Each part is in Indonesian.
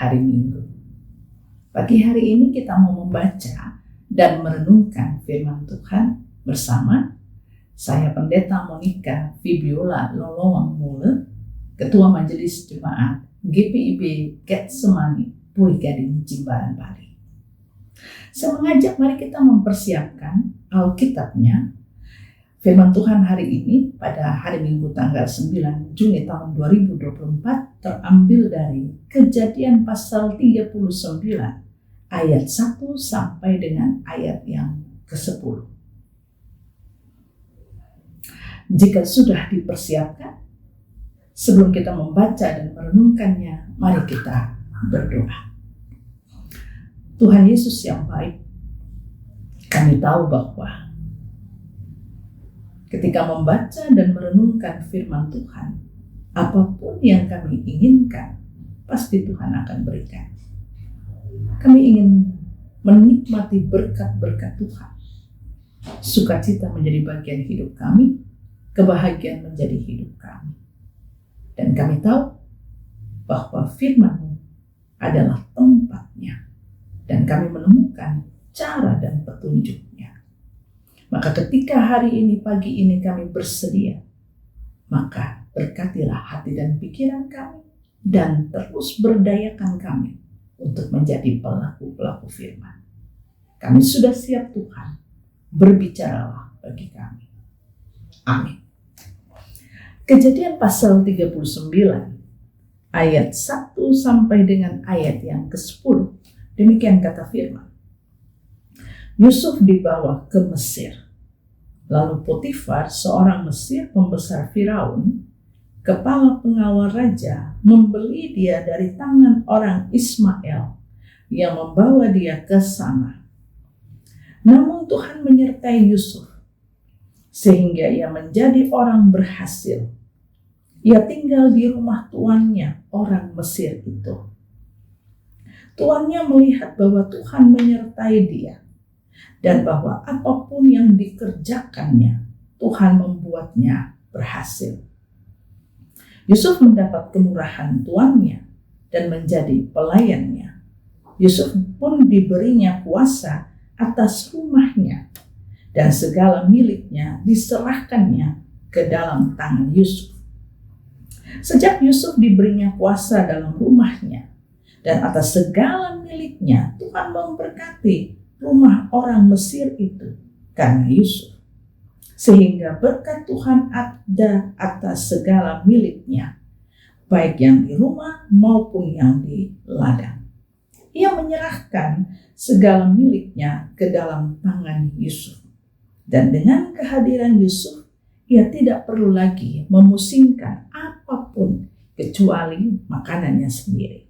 hari Minggu. Pagi hari ini kita mau membaca dan merenungkan firman Tuhan bersama saya Pendeta Monica Fibiola Lolowang Mule, Ketua Majelis Jemaat GPIB Getsemani Puri Gading Jimbaran Bali. Saya mengajak mari kita mempersiapkan Alkitabnya. Firman Tuhan hari ini pada hari Minggu tanggal 9 Juni tahun 2024 terambil dari Kejadian pasal 39 ayat 1 sampai dengan ayat yang ke-10. Jika sudah dipersiapkan, sebelum kita membaca dan merenungkannya, mari kita berdoa. Tuhan Yesus yang baik, kami tahu bahwa ketika membaca dan merenungkan firman Tuhan, apapun yang kami inginkan, pasti Tuhan akan berikan. Kami ingin menikmati berkat-berkat Tuhan. Sukacita menjadi bagian hidup kami, kebahagiaan menjadi hidup kami. Dan kami tahu bahwa firman-Mu adalah tempatnya, dan kami menemukan cara dan petunjuknya. Maka ketika hari ini, pagi ini kami bersedia, maka berkatilah hati dan pikiran kami, dan terus berdayakan kami untuk menjadi pelaku-pelaku firman. Kami sudah siap Tuhan, berbicaralah bagi kami. Amin. Kejadian pasal 39 ayat 1 sampai dengan ayat yang ke-10. Demikian kata firman. Yusuf dibawa ke Mesir. Lalu Potifar, seorang Mesir pembesar Firaun, kepala pengawal raja, membeli dia dari tangan orang Ismail yang membawa dia ke sana. Namun Tuhan menyertai Yusuf sehingga ia menjadi orang berhasil. Ia tinggal di rumah tuannya, orang Mesir itu. Tuannya melihat bahwa Tuhan menyertai dia, dan bahwa apapun yang dikerjakannya, Tuhan membuatnya berhasil. Yusuf mendapat kemurahan tuannya dan menjadi pelayannya. Yusuf pun diberinya kuasa atas rumahnya, dan segala miliknya diserahkannya ke dalam tangan Yusuf. Sejak Yusuf diberinya kuasa dalam rumahnya dan atas segala miliknya, Tuhan memberkati rumah orang Mesir itu karena Yusuf. Sehingga berkat Tuhan ada atas segala miliknya, baik yang di rumah maupun yang di ladang. Ia menyerahkan segala miliknya ke dalam tangan Yusuf. Dan dengan kehadiran Yusuf, ia tidak perlu lagi memusingkan apapun kecuali makanannya sendiri.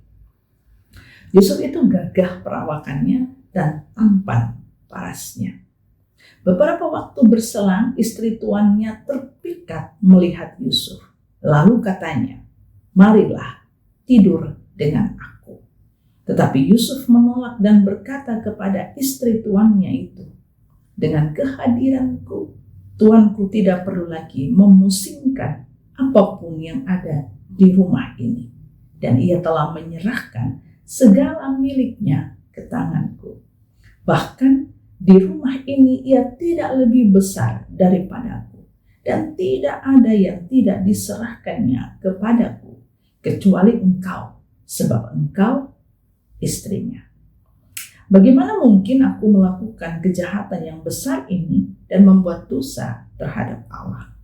Yusuf itu gagah perawakannya dan tampan parasnya. Beberapa waktu berselang, istri tuannya terpikat melihat Yusuf. Lalu katanya, "Marilah tidur dengan aku." Tetapi Yusuf menolak dan berkata kepada istri tuannya itu, "Dengan kehadiranku, tuanku tidak perlu lagi memusingkan apapun yang ada di rumah ini. Dan ia telah menyerahkan segala miliknya ke tanganku. Bahkan di rumah ini ia tidak lebih besar daripadaku. Dan tidak ada yang tidak diserahkannya kepadaku, kecuali engkau, sebab engkau istrinya. Bagaimana mungkin aku melakukan kejahatan yang besar ini dan membuat dosa terhadap Allah?"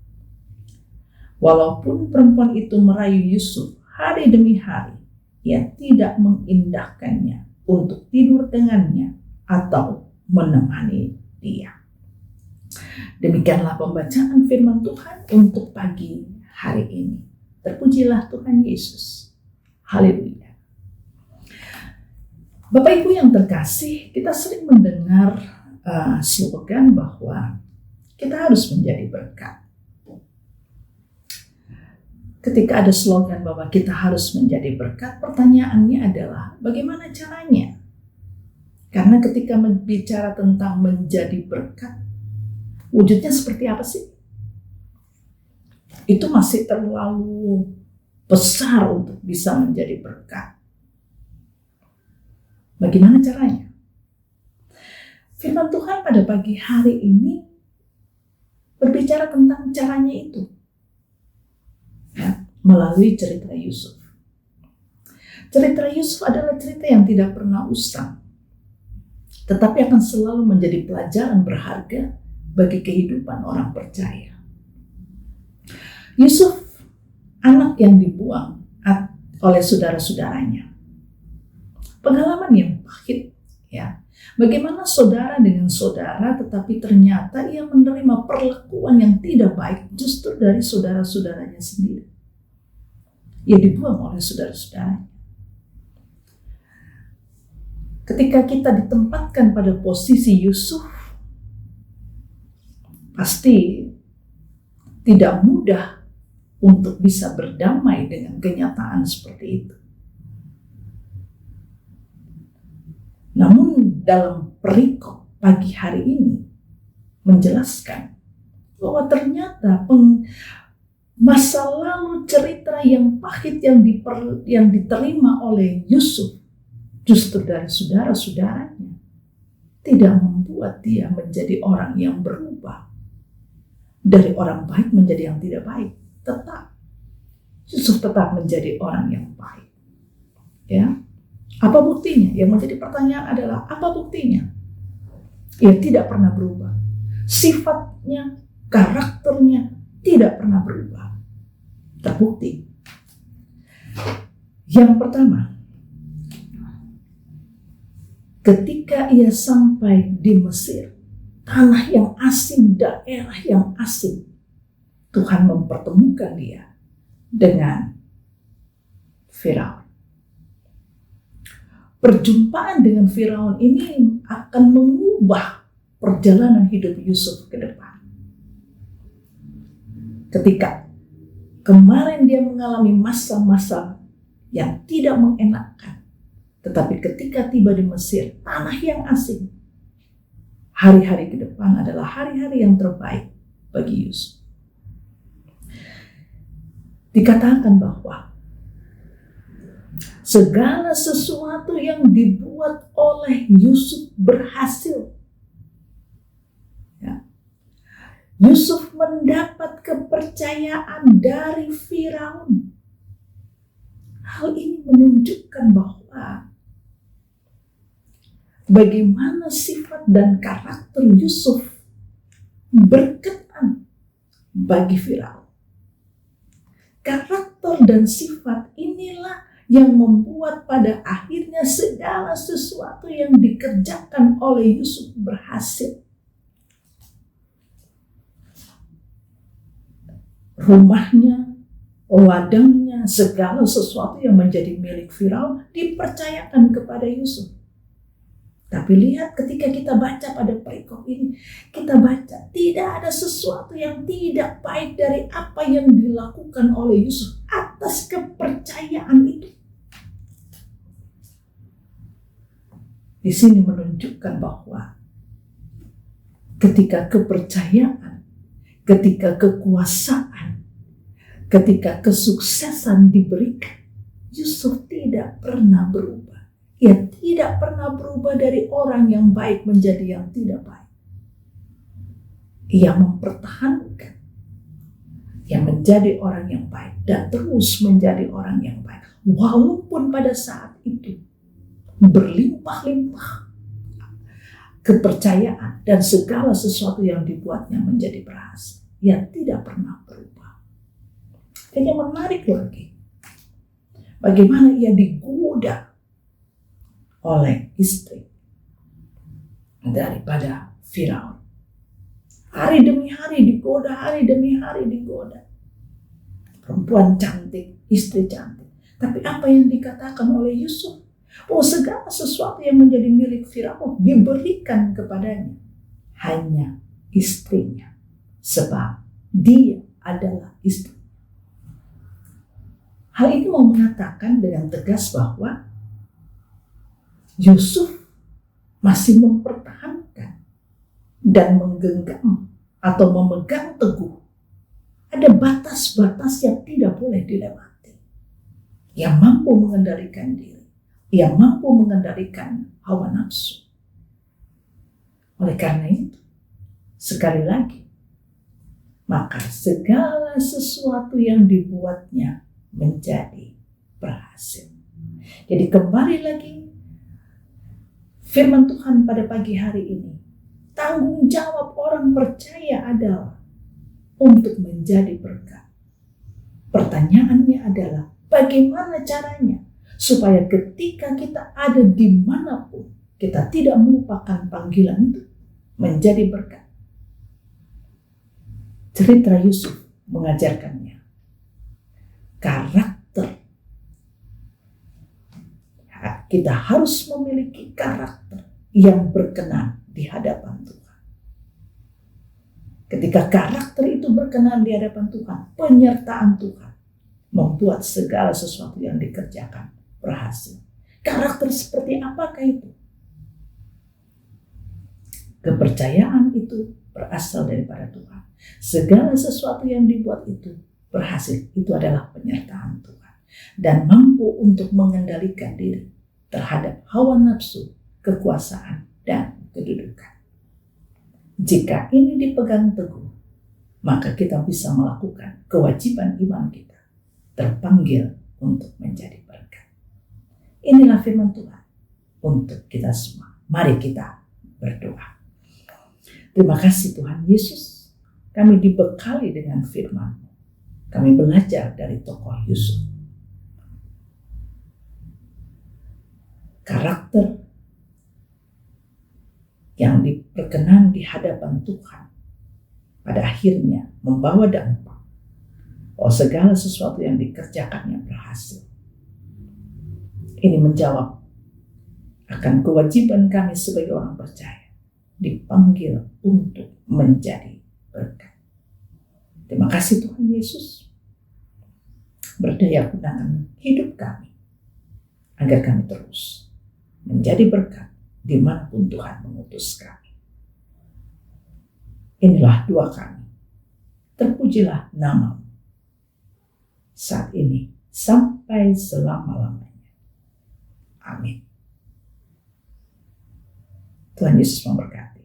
Walaupun perempuan itu merayu Yusuf hari demi hari, ia tidak mengindahkannya untuk tidur dengannya atau menemani dia. Demikianlah pembacaan firman Tuhan untuk pagi hari ini. Terpujilah Tuhan Yesus. Haleluya. Bapak Ibu yang terkasih, kita sering mendengar slogan bahwa kita harus menjadi berkat. Ketika ada slogan bahwa kita harus menjadi berkat, pertanyaannya adalah bagaimana caranya? Karena ketika bicara tentang menjadi berkat, wujudnya seperti apa sih? Itu masih terlalu besar untuk bisa menjadi berkat. Bagaimana caranya? Firman Tuhan pada pagi hari ini berbicara tentang caranya itu, ya, melalui cerita Yusuf. Cerita Yusuf adalah cerita yang tidak pernah usang, tetapi akan selalu menjadi pelajaran berharga bagi kehidupan orang percaya. Yusuf, anak yang dibuang oleh saudara-saudaranya. Pengalaman yang pahit, ya. Bagaimana saudara dengan saudara, tetapi ternyata ia menerima perlakuan yang tidak baik justru dari saudara-saudaranya sendiri. Ia dibuang oleh saudara-saudaranya. Ketika kita ditempatkan pada posisi Yusuf, pasti tidak mudah untuk bisa berdamai dengan kenyataan seperti itu. Namun dalam perikop pagi hari ini menjelaskan bahwa ternyata masa lalu cerita yang pahit yang diterima oleh Yusuf justru dari saudara-saudaranya tidak membuat dia menjadi orang yang berubah dari orang baik menjadi yang tidak baik. Yusuf tetap menjadi orang yang baik. Ya. Apa buktinya? Yang menjadi pertanyaan adalah apa buktinya? Ia tidak pernah berubah. Sifatnya, karakternya tidak pernah berubah. Terbukti. Yang pertama, ketika ia sampai di Mesir, tanah yang asing, daerah yang asing, Tuhan mempertemukan dia dengan Firaun. Perjumpaan dengan Firaun ini akan mengubah perjalanan hidup Yusuf ke depan. Ketika kemarin dia mengalami masa-masa yang tidak mengenakan, tetapi ketika tiba di Mesir, tanah yang asing, hari-hari ke depan adalah hari-hari yang terbaik bagi Yusuf. Dikatakan bahwa segala sesuatu yang dibuat oleh Yusuf berhasil. Ya. Yusuf mendapat kepercayaan dari Firaun. Hal ini menunjukkan bahwa bagaimana sifat dan karakter Yusuf berkenan bagi Firaun. Karakter dan sifat inilah yang membuat pada akhirnya segala sesuatu yang dikerjakan oleh Yusuf berhasil. Rumahnya, ladangnya, segala sesuatu yang menjadi milik Firaun dipercayakan kepada Yusuf. Tapi lihat ketika kita baca pada perikop ini, kita baca tidak ada sesuatu yang tidak baik dari apa yang dilakukan oleh Yusuf atas kepercayaan itu. Di sini menunjukkan bahwa ketika kepercayaan, ketika kekuasaan, ketika kesuksesan diberikan, Yusuf tidak pernah berubah. Ia tidak pernah berubah dari orang yang baik menjadi yang tidak baik. Ia mempertahankan, ia menjadi orang yang baik dan terus menjadi orang yang baik. Walaupun pada saat itu berlimpah-limpah kepercayaan dan segala sesuatu yang dibuatnya menjadi berhasil, ia tidak pernah berubah. Dan yang menarik lagi, bagaimana ia digoda oleh istri daripada Firaun. Hari demi hari digoda, hari demi hari digoda. Perempuan cantik, istri cantik. Tapi apa yang dikatakan oleh Yusuf? Oh, segala sesuatu yang menjadi milik Firaun diberikan kepadanya. Hanya istrinya. Sebab dia adalah istri. Hal itu mau mengatakan dengan tegas bahwa Yusuf masih mempertahankan dan menggenggam atau memegang teguh. Ada batas-batas yang tidak boleh dilewati. Yang mampu mengendalikan diri. yang mampu mengendalikan hawa nafsu. Oleh karena itu, sekali lagi, maka segala sesuatu yang dibuatnya menjadi berhasil. Jadi kembali lagi, firman Tuhan pada pagi hari ini, tanggung jawab orang percaya adalah untuk menjadi berkat. Pertanyaannya adalah, bagaimana caranya supaya ketika kita ada dimanapun, kita tidak melupakan panggilan itu menjadi berkat. Cerita Yusuf mengajarkannya karakter. Kita harus memiliki karakter yang berkenan di hadapan Tuhan. Ketika karakter itu berkenan di hadapan Tuhan, penyertaan Tuhan membuat segala sesuatu yang dikerjakan berhasil. Karakter seperti apakah itu? Kepercayaan itu berasal daripada Tuhan. Segala sesuatu yang dibuat itu berhasil. Itu adalah penyertaan Tuhan. Dan mampu untuk mengendalikan diri terhadap hawa nafsu, kekuasaan, dan kedudukan. Jika ini dipegang teguh, maka kita bisa melakukan kewajiban iman kita, terpanggil untuk menjadi berkat. Inilah firman Tuhan untuk kita semua. Mari kita berdoa. Terima kasih Tuhan Yesus, kami dibekali dengan firman. Kami belajar dari tokoh Yusuf. Karakter yang diperkenan di hadapan Tuhan pada akhirnya membawa dampak. Segala sesuatu yang dikerjakannya berhasil. Ini menjawab akan kewajiban kami sebagai orang percaya, dipanggil untuk menjadi berkat. Terima kasih Tuhan Yesus. Berdaya gunakan hidup kami agar kami terus menjadi berkat dimanapun Tuhan mengutus kami. Inilah doa kami. Terpujilah nama-Mu saat ini sampai selama-lamanya. Amin. Tuhan Yesus memberkati.